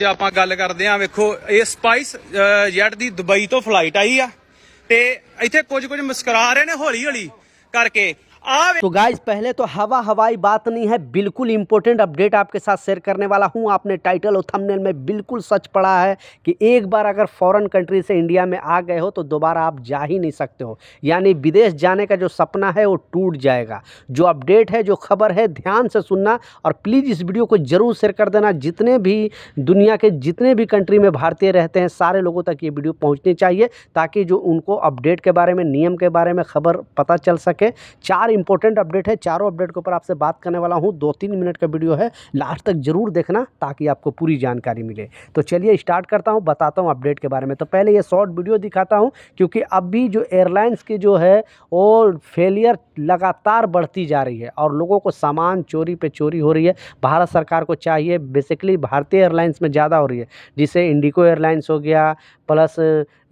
ਜੇ ਆਪਾਂ ਗੱਲ ਕਰਦੇ ਆਂ ਵੇਖੋ ਇਹ ਸਪਾਈਸ ਜੈਟ ਦੀ ਦੁਬਈ ਤੋਂ ਫਲਾਈਟ ਆਈ ਆ ਤੇ ਇੱਥੇ ਕੁਝ ਮੁਸਕਰਾ ਰਹੇ ਨੇ ਹੌਲੀ ਹੌਲੀ करके तो गाइस पहले तो हवाई बात नहीं है, बिल्कुल इंपॉर्टेंट अपडेट आपके साथ शेयर करने वाला हूं। आपने टाइटल और थंबनेल में बिल्कुल सच पढ़ा है कि एक बार अगर फॉरेन कंट्री से इंडिया में आ गए हो तो दोबारा आप जा ही नहीं सकते हो, यानी विदेश जाने का जो सपना है वो टूट जाएगा। जो अपडेट है, जो खबर है, ध्यान से सुनना और प्लीज़ इस वीडियो को ज़रूर शेयर कर देना। जितने भी दुनिया के जितने भी कंट्री में भारतीय रहते हैं सारे लोगों तक ये वीडियो पहुँचनी चाहिए, ताकि जो उनको अपडेट के बारे में, नियम के बारे में खबर पता चल सके। चार इंपॉर्टेंट अपडेट है, चारों अपडेट के ऊपर आपसे बात करने वाला हूं। 2-3 मिनट का वीडियो है, लास्ट तक जरूर देखना ताकि आपको पूरी जानकारी मिले। तो चलिए स्टार्ट करता हूं, बताता हूं अपडेट के बारे में। तो पहले ये शॉर्ट वीडियो दिखाता हूं, क्योंकि अभी जो एयरलाइंस की जो है वो फेलियर लगातार बढ़ती जा रही है और लोगों को सामान चोरी पे चोरी हो रही है। भारत सरकार को चाहिए, बेसिकली भारतीय एयरलाइंस में ज़्यादा हो रही है, जिसे इंडिगो एयरलाइंस हो गया, प्लस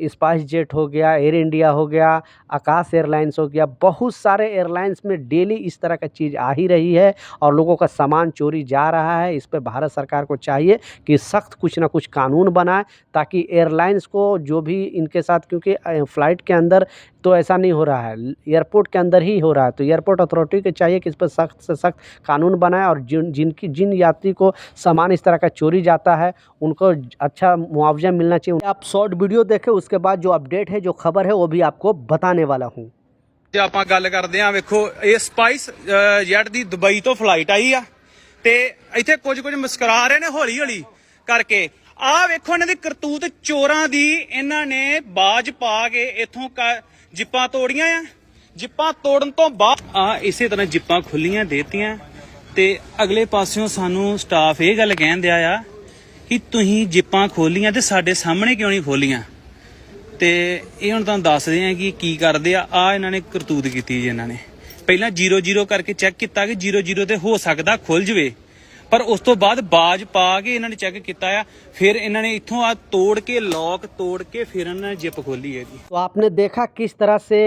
स्पाइस जेट हो गया, एयर इंडिया हो गया, आकाश एयरलाइंस हो गया, बहुत सारे एयरलाइंस में डेली इस तरह का चीज़ आ ही रही है और लोगों का सामान चोरी जा रहा है। इस पर भारत सरकार को चाहिए कि सख्त कुछ ना कुछ कानून बनाए, ताकि एयरलाइंस को जो भी इनके साथ, क्योंकि फ़्लाइट के अंदर तो ऐसा नहीं हो रहा है, एयरपोर्ट के अंदर ही हो रहा है, तो एयरपोर्ट अथॉरिटी को चाहिए कि इस पर सख्त से सख्त कानून बनाए और जिन यात्री को सामान इस तरह का चोरी जाता है उनको अच्छा मुआवजा मिलना चाहिए। आप शॉर्ट वीडियो देखें, उसके बाद जो अपडेट है, जो खबर है, वो भी आपको बताने वाला हूँ। ਜੇ ਆਪਾਂ ਗੱਲ ਕਰਦੇ ਆਂ ਵੇਖੋ ਇਹ ਸਪਾਈਸ ਜੈਟ ਦੀ ਦੁਬਈ ਤੋਂ ਫਲਾਈਟ ਆਈ ਆ ਤੇ ਇੱਥੇ ਕੁਝ ਮੁਸਕਰਾ ਰਹੇ ਨੇ ਹੌਲੀ ਹੌਲੀ ਕਰਕੇ। ਆਹ ਵੇਖੋ ਇਹਨਾਂ ਦੀ ਕਰਤੂਤ, ਚੋਰਾਂ ਦੀ। ਇਹਨਾਂ ਨੇ ਬਾਜ ਪਾ ਕੇ ਇਥੋਂ ਜਿੱਪਾਂ ਤੋੜੀਆਂ ਆ। ਜਿੱਪਾਂ ਤੋੜਨ ਤੋਂ ਬਾਅਦ ਆ ਇਸੇ ਤਰ੍ਹਾਂ ਜਿੱਪਾਂ ਖੁੱਲੀਆਂ ਦੇਤੀਆਂ ਤੇ ਅਗਲੇ ਪਾਸਿਓਂ ਸਾਨੂੰ ਸਟਾਫ ਇਹ ਗੱਲ ਕਹਿਣ ਦਿਆ ਆ ਕਿ ਤੁਸੀਂ ਜਿੱਪਾਂ ਖੋਲੀਆਂ ਤੇ ਸਾਡੇ ਸਾਹਮਣੇ ਕਿਉਂ ਨਹੀਂ ਖੋਲੀਆਂ। ਤੇ ਇਹ ਹੁਣ ਤੁਹਾਨੂੰ ਦੱਸਦੇ ਆ ਕਿ ਕੀ ਕਰਦੇ ਆ। ਇਹਨਾਂ ਨੇ ਕਰਤੂਤ ਕੀਤੀ ਜੀ। ਇਹਨਾਂ ਨੇ ਪਹਿਲਾਂ 0-0 ਕਰਕੇ ਚੈੱਕ ਕੀਤਾ ਕਿ 0-0 ਤੇ ਹੋ ਸਕਦਾ ਖੁੱਲ ਜਵੇ, पर उस तो बाद बाज पा के इन्होंने चेक किया आ, फिर इन्होंने इत्थों आ तोड़ के लॉक तोड़ के फिर इन्होंने जिप खोली है जी। तो आपने देखा किस तरह से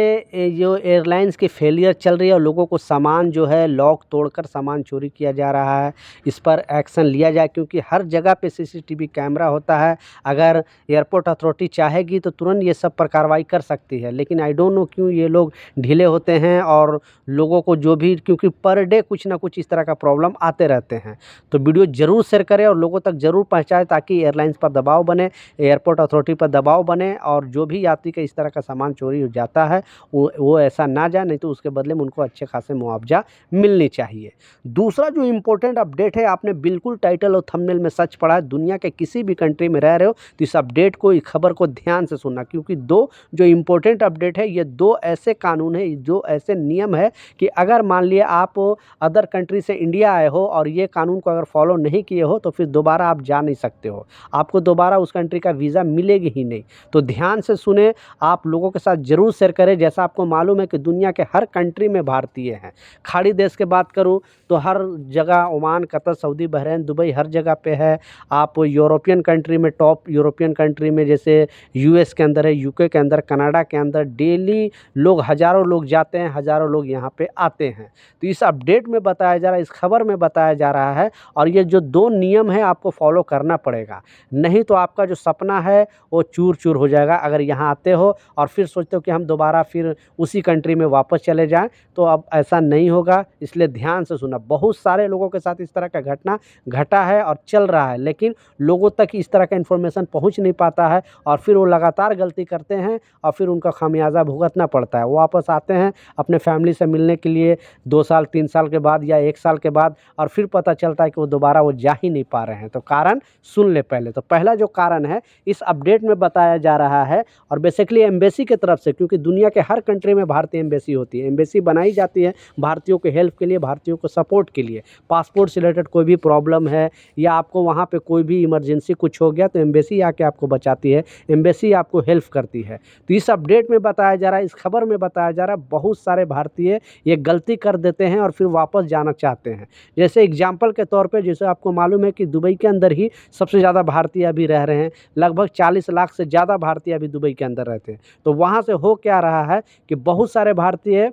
जो एयरलाइंस की फेलियर चल रही है और लोगों को सामान जो है लॉक तोड़कर सामान चोरी किया जा रहा है। इस पर एक्शन लिया जाए, क्योंकि हर जगह पे CCTV कैमरा होता है। अगर एयरपोर्ट अथॉरिटी चाहेगी तो तुरंत ये सब पर कार्रवाई कर सकती है, लेकिन आई डोंट नो क्यों ये लोग ढीले होते हैं और लोगों को जो भी, क्योंकि पर डे कुछ ना कुछ इस तरह का प्रॉब्लम आते रहते हैं। तो वीडियो ज़रूर शेयर करें और लोगों तक ज़रूर पहुंचाएं, ताकि एयरलाइंस पर दबाव बने, एयरपोर्ट अथॉरिटी पर दबाव बने और जो भी यात्री का इस तरह का सामान चोरी हो जाता है वो ऐसा ना जाए, नहीं तो उसके बदले में उनको अच्छे खासे मुआवजा मिलनी चाहिए। दूसरा जो इम्पोर्टेंट अपडेट है, आपने बिल्कुल टाइटल और थंबनेल में सच पढ़ा है। दुनिया के किसी भी कंट्री में रह रहे हो तो इस अपडेट को, इस खबर को ध्यान से सुनना, क्योंकि दो जो इम्पोर्टेंट अपडेट है, ये 2 ऐसे कानून है, जो ऐसे नियम है कि अगर मान लिया आप अदर कंट्री से इंडिया आए हो और ये कानून को अगर फॉलो नहीं किए हो तो फिर दोबारा आप जा नहीं सकते हो, आपको दोबारा उस कंट्री का वीज़ा मिलेगी ही नहीं। तो ध्यान से सुने, आप लोगों के साथ ज़रूर शेयर करें। जैसा आपको मालूम है कि दुनिया के हर कंट्री में भारतीय हैं। खाड़ी देश की बात करूं तो हर जगह, Oman, Qatar, Saudi, Bahrain, Dubai, हर जगह पे है। आप यूरोपियन कंट्री में, टॉप यूरोपियन कंट्री में जैसे US के अंदर है, UK के अंदर, कनाडा के अंदर डेली लोग, हज़ारों लोग जाते हैं, हज़ारों लोग यहाँ पे आते हैं। तो इस अपडेट में बताया जा रहा है, इस खबर में बताया जा रहा है, और ये जो 2 नियम है आपको फॉलो करना पड़ेगा, नहीं तो आपका जो सपना है वो चूर चूर हो जाएगा। अगर यहाँ आते हो और फिर सोचते हो कि हम दोबारा फिर उसी कंट्री में वापस चले जाएं, तो अब ऐसा नहीं होगा। इसलिए ध्यान से सुना। बहुत सारे लोगों के साथ इस तरह का घटना घटा है और चल रहा है, लेकिन लोगों तक इस तरह का इन्फॉर्मेशन पहुँच नहीं पाता है और फिर वो लगातार गलती करते हैं और फिर उनका खामियाजा भुगतना पड़ता है। वो वापस आते हैं अपने फैमिली से मिलने के लिए 2 साल 3 साल के बाद या 1 साल के बाद, और फिर पता चलता है कि वो दोबारा वो जा ही नहीं पा रहे हैं। तो कारण सुन ले पहले। तो पहला जो कारण है इस अपडेट में बताया जा रहा है, और बेसिकली एम्बेसी की तरफ से, क्योंकि दुनिया के हर कंट्री में भारतीय एम्बेसी होती है, एम्बेसी बनाई जाती है भारतीयों के हेल्प के लिए, भारतीयों को सपोर्ट के लिए। पासपोर्ट से रिलेटेड कोई भी प्रॉब्लम है या आपको वहाँ पे कोई भी इमरजेंसी कुछ हो गया तो एम्बेसी आके आपको बचाती है, एम्बेसी आपको हेल्प करती है। तो इस अपडेट में बताया जा रहा है, इस खबर में बताया जा रहा है, बहुत सारे भारतीय ये गलती कर देते हैं और फिर वापस जाना चाहते हैं। जैसे एग्जाम्पल के तौर पर, जैसे आपको मालूम है कि दुबई के अंदर ही सबसे ज़्यादा भारतीय अभी रह रहे हैं, लगभग 40 लाख से ज़्यादा भारतीय अभी दुबई के अंदर रहते हैं। तो वहाँ से हो क्या रहा है कि बहुत सारे भारतीय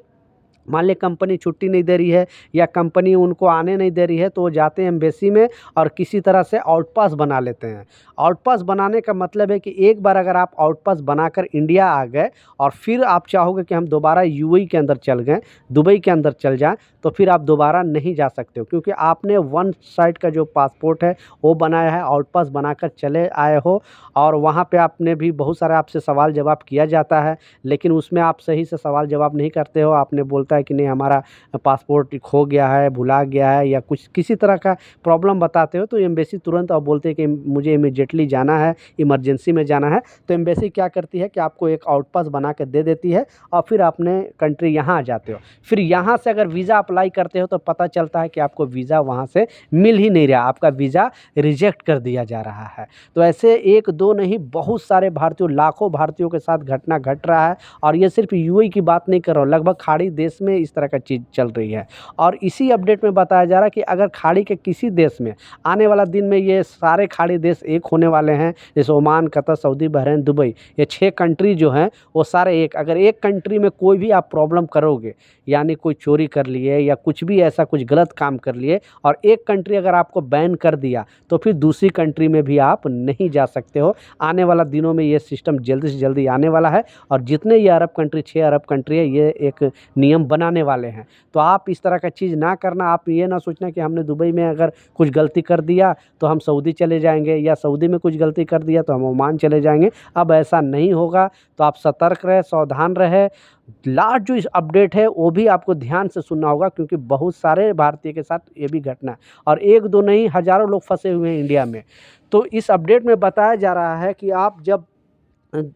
मान ली कंपनी छुट्टी नहीं दे रही है या कंपनी उनको आने नहीं दे रही है, तो वो जाते हैं एम्बेसी में और किसी तरह से आउटपास बना लेते हैं। आउटपास बनाने का मतलब है कि एक बार अगर आप आउटपास बनाकर इंडिया आ गए और फिर आप चाहोगे कि हम दोबारा यूएई के अंदर चल गए, दुबई के अंदर चल जाएं, तो फिर आप दोबारा नहीं जा सकते हो, क्योंकि आपने वन साइड का जो पासपोर्ट है वो बनाया है, आउटपास बनाकर चले आए हो और वहाँ पे आपने भी बहुत सारे आपसे सवाल जवाब किया जाता है, लेकिन उसमें आप सही से सवाल जवाब नहीं करते हो। आपने बोलता है कि नहीं हमारा पासपोर्ट खो गया है, भुला गया है, या कुछ किसी तरह का प्रॉब्लम बताते हो, तो एम्बेसी तुरंत आप बोलते हैं कि मुझे इमीडिएटली जाना है, इमरजेंसी में जाना है, तो एम्बेसी क्या करती है कि आपको एक आउटपास बना के दे देती है और फिर अपने कंट्री यहाँ आ जाते हो। फिर यहाँ से अगर वीज़ा अप्लाई करते हो तो पता चलता है कि आपको वीज़ा वहाँ से मिल ही नहीं रहा, आपका वीज़ा रिजेक्ट कर दिया जा रहा है। तो ऐसे एक दो नहीं, बहुत सारे भारतीयों, लाखों भारतीयों के साथ घटना घट रहा है। और ये सिर्फ यूएई की बात नहीं कर रहा हूँ, लगभग खाड़ी देश में इस तरह का चीज़ चल रही है। और इसी अपडेट में बताया जा रहा है कि अगर खाड़ी के किसी देश में आने वाला दिन में ये सारे खाड़ी देश एक होने वाले हैं, जैसे Oman, Qatar, Saudi, Bahrain, Dubai, ये 6 कंट्री जो हैं वो सारे एक, अगर एक कंट्री में कोई भी आप प्रॉब्लम करोगे, यानी कोई चोरी कर लिए या कुछ भी ऐसा कुछ गलत काम कर लिए और एक कंट्री अगर आपको बैन कर दिया, तो फिर दूसरी कंट्री में भी आप नहीं जा सकते हो। आने वाला दिनों में ये सिस्टम जल्दी से जल्दी आने वाला है और जितने ये अरब कंट्री, 6 अरब कंट्री है, ये एक नियम बनाने वाले हैं। तो आप इस तरह का चीज़ ना करना। आप ये ना सोचना कि हमने दुबई में अगर कुछ गलती कर दिया तो हम सऊदी चले जाएंगे, या सऊदी में कुछ गलती कर दिया तो हम ओमान चले जाएंगे। अब ऐसा नहीं होगा, तो आप सतर्क रहे, सावधान रहे। लास्ट जो इस अपडेट है वो भी आपको ध्यान से सुनना होगा, क्योंकि बहुत सारे भारतीय के साथ ये भी घटना है और एक दो नहीं, हज़ारों लोग फंसे हुए हैं इंडिया में। तो इस अपडेट में बताया जा रहा है कि आप जब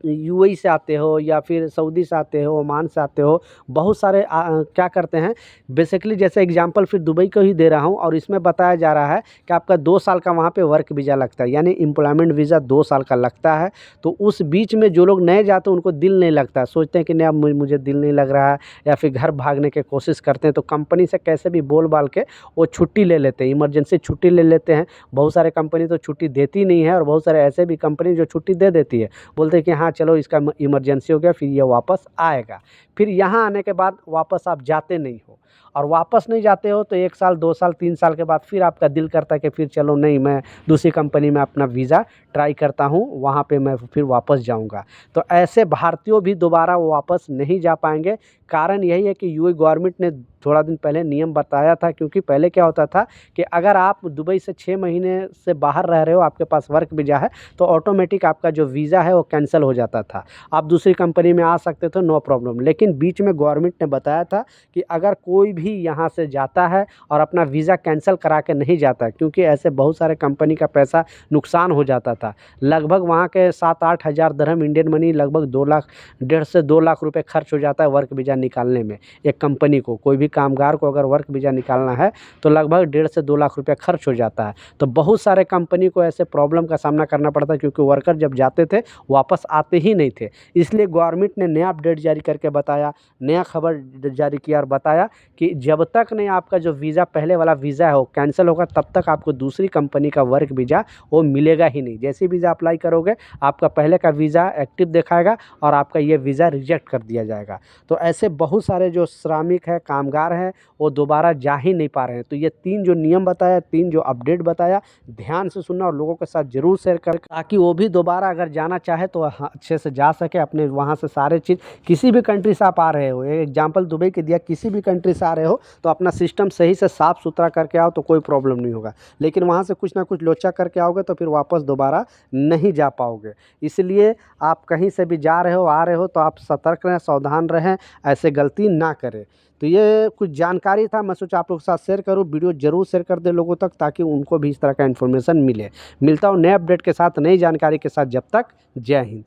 यूएई से आते हो या फिर सऊदी से आते हो, ओमान से आते हो, बहुत सारे क्या करते हैं, बेसिकली जैसे एग्जांपल फिर दुबई को ही दे रहा हूं, और इसमें बताया जा रहा है कि आपका 2 साल का वहां पे वर्क वीज़ा लगता है, यानी एम्प्लॉयमेंट वीज़ा 2 साल का लगता है। तो उस बीच में जो लोग नए जाते हैं उनको दिल नहीं लगता, सोचते हैं कि नहीं अब मुझे दिल नहीं लग रहा है, या फिर घर भागने की कोशिश करते हैं, तो कंपनी से कैसे भी बोल बाल के वो छुट्टी ले लेते हैं, इमरजेंसी छुट्टी ले लेते हैं। बहुत सारे कंपनी तो छुट्टी देती नहीं है और बहुत सारे ऐसे भी कंपनी जो छुट्टी दे देती है, बोलते हैं कि हाँ चलो इसका इमरजेंसी हो गया, फिर ये वापस आएगा। फिर यहाँ आने के बाद वापस आप जाते नहीं हो, और वापस नहीं जाते हो तो 1 साल, 2 साल, 3 साल के बाद फिर आपका दिल करता है कि फिर चलो नहीं, मैं दूसरी कंपनी में अपना वीज़ा ट्राई करता हूँ, वहाँ पे मैं फिर वापस जाऊँगा। तो ऐसे भारतीयों भी दोबारा वापस नहीं जा पाएंगे। कारण यही है कि यूएई गवर्नमेंट ने थोड़ा दिन पहले नियम बताया था, क्योंकि पहले क्या होता था कि अगर आप दुबई से 6 महीने से बाहर रह रहे हो, आपके पास वर्क वीज़ा है, तो ऑटोमेटिक आपका जो वीज़ा है वो कैंसिल हो जाता था, आप दूसरी कंपनी में आ सकते थे, नो प्रॉब्लम। लेकिन बीच में गवर्नमेंट ने बताया था कि अगर कोई भी यहाँ से जाता है और अपना वीज़ा कैंसिल करा के नहीं जाता, क्योंकि ऐसे बहुत सारे कंपनी का पैसा नुकसान हो जाता था, लगभग वहाँ के 7-8 हज़ार दरहम, इंडियन मनी लगभग 2 लाख, 1.5 से 2 लाख रुपए खर्च हो जाता है वर्क वीज़ा निकालने में। एक कंपनी को, कोई भी कामगार को अगर वर्क वीज़ा निकालना है तो लगभग 1.5 से 2 लाख रुपए खर्च हो जाता है। तो बहुत सारे कंपनी को ऐसे प्रॉब्लम का सामना करना पड़ता है, क्योंकि वर्कर जब जाते थे वापस आते ही नहीं थे। इसलिए गवर्नमेंट ने नया अपडेट जारी करके बताया, नया खबर जारी किया और बताया कि जब तक नहीं आपका जो वीज़ा, पहले वाला वीज़ा है वो कैंसिल होगा, तब तक आपको दूसरी कंपनी का वर्क वीज़ा वो मिलेगा ही नहीं। जैसे वीज़ा अप्लाई करोगे, आपका पहले का वीज़ा एक्टिव दिखाएगा और आपका ये वीज़ा रिजेक्ट कर दिया जाएगा। तो ऐसे बहुत सारे जो श्रमिक हैं, कामगार हैं, वो दोबारा जा ही नहीं पा रहे हैं। तो ये 3 जो नियम बताया, 3 जो अपडेट बताया, ध्यान से सुनना और लोगों के साथ ज़रूर शेयर करें, ताकि वो भी दोबारा अगर जाना चाहे तो अच्छे से जा सके, अपने वहाँ से सारे चीज़। किसी भी कंट्री से आप आ रहे हो, एग्जाम्पल दुबई के दिया, किसी भी कंट्री से आ रहे हो तो अपना सिस्टम सही से साफ़ सुथरा करके आओ तो कोई प्रॉब्लम नहीं होगा। लेकिन वहाँ से कुछ ना कुछ लोचा करके आओगे तो फिर वापस दोबारा नहीं जा पाओगे। इसलिए आप कहीं से भी जा रहे हो, आ रहे हो, तो आप सतर्क रहें, सावधान रहें, ऐसे गलती ना करें। तो ये कुछ जानकारी था, मैं सोचा आप लोग के साथ शेयर करूँ। वीडियो ज़रूर शेयर कर दे लोगों तक, ताकि उनको भी इस तरह का इन्फॉर्मेशन मिले। मिलता हूँ नए अपडेट के साथ, नई जानकारी के साथ। जब तक, जय हिंद।